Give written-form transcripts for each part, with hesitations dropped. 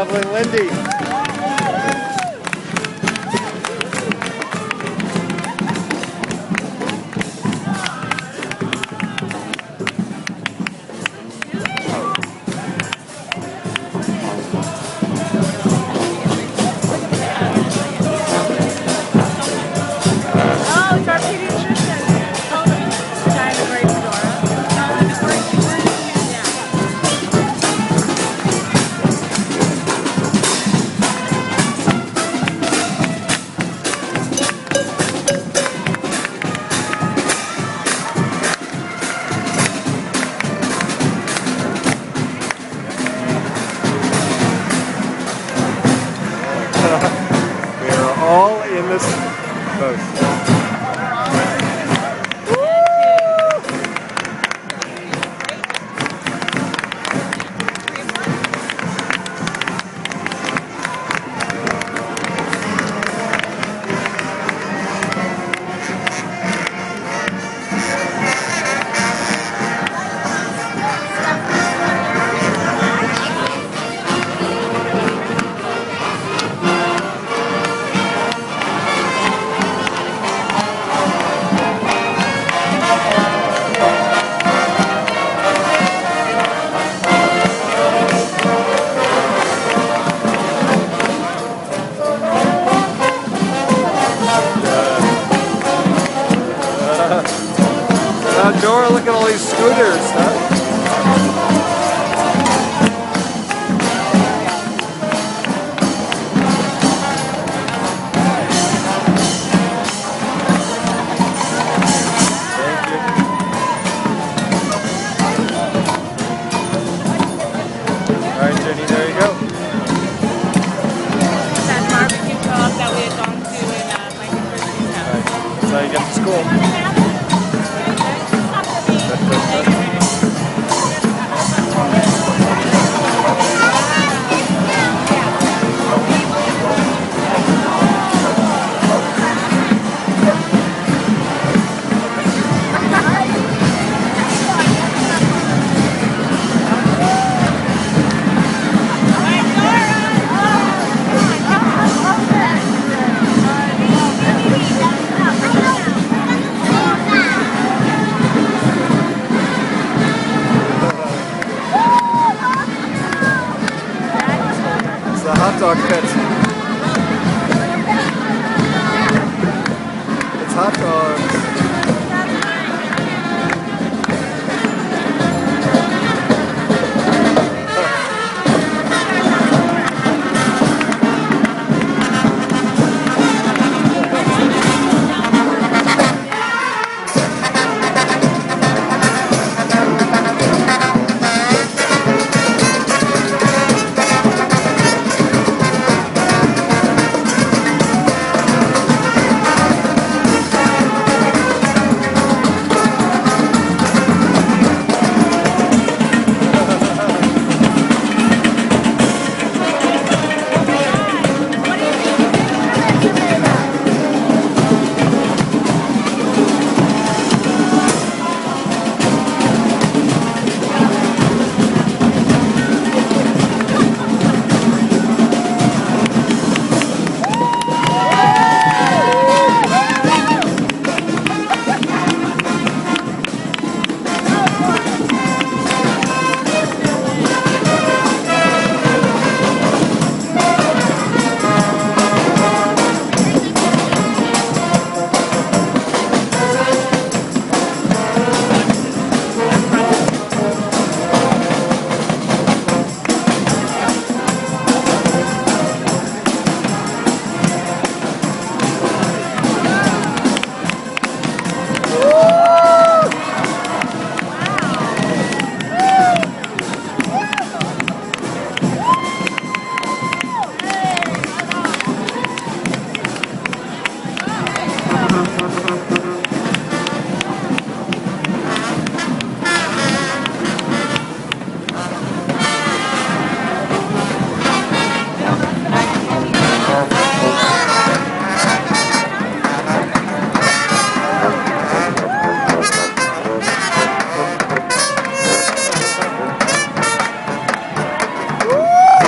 lovely Lindy. We are all in this boat. Dora, look at all these scooters, huh? Thank you. All right, Jenny, there you go. That barbecue co-op that we had gone to in my university's house. All right, that's how you get to school. The hot dog pit. It's hot dogs.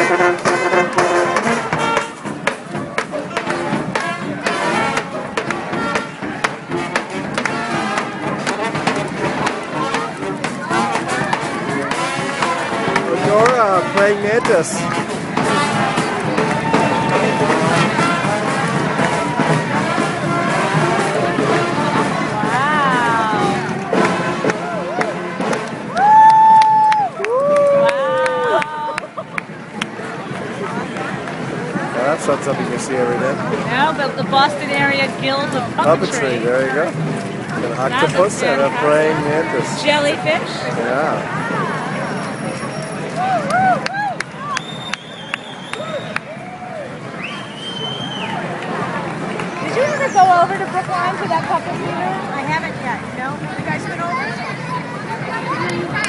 Dora playing mantis. That's not something you see every day. No, but the Boston area Guild of Puppetry. There you go. An octopus and a praying mantis. Jellyfish. Yeah. Did you ever go over to Brookline to that puppet theater? I haven't yet. No? You guys been over?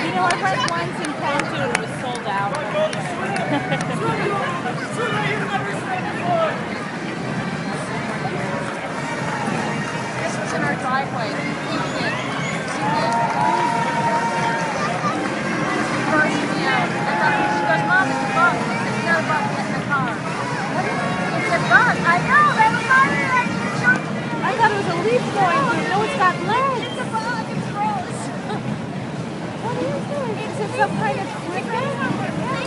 You know, our first once in Pontoon, it was sold out. This was in our driveway. First, yeah. She goes, Mom, it's a bug. It's not a bug. Get in the car. It's a bug. I know. They were funny. I thought it was a leaf going through. No, it's got legs. It's a bug. It's gross. What is it? It's some kind of cricket?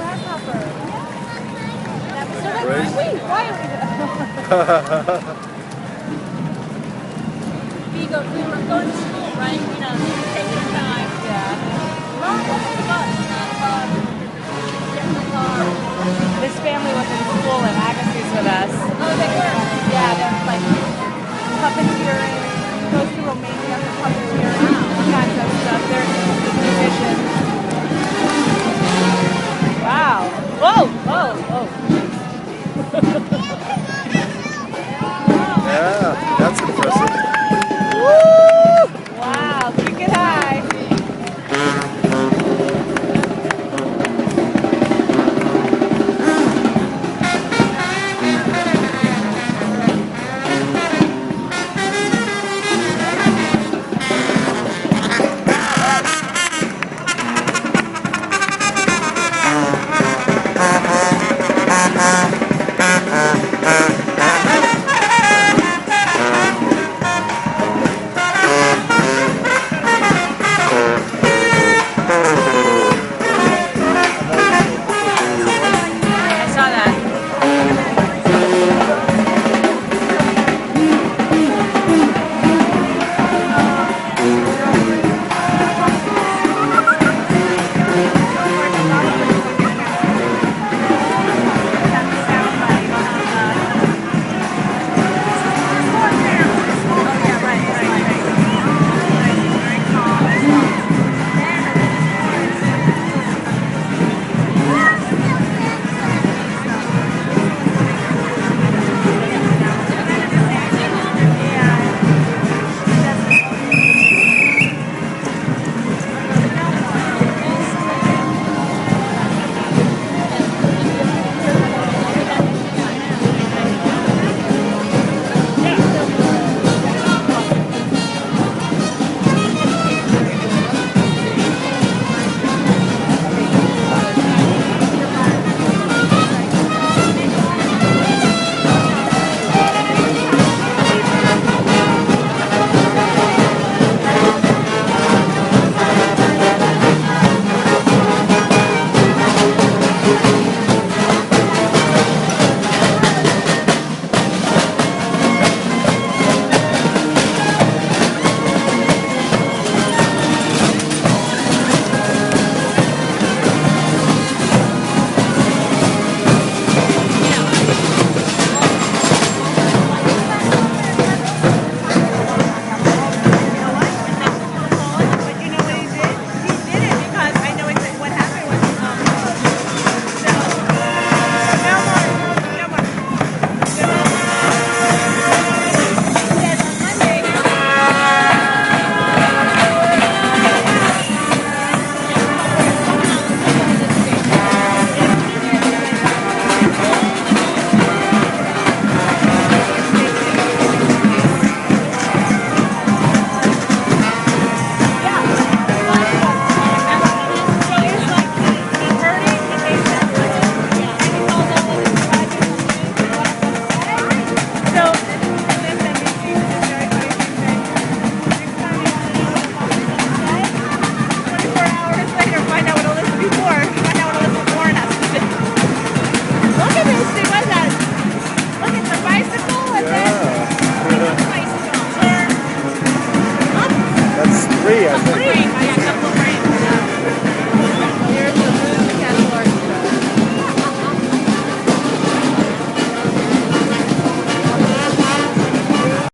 Grasshopper. Wait, why are we were going to school, right? You know, taking time. Yeah. Mom, what's the bug? It's not a bug. Get in the car. This family was in school at Agassiz with us. Oh, they were? Yeah, they're like puppeteering, goes to Romania for puppeteering, all kinds of stuff. They're musicians. Wow. Whoa, whoa, whoa.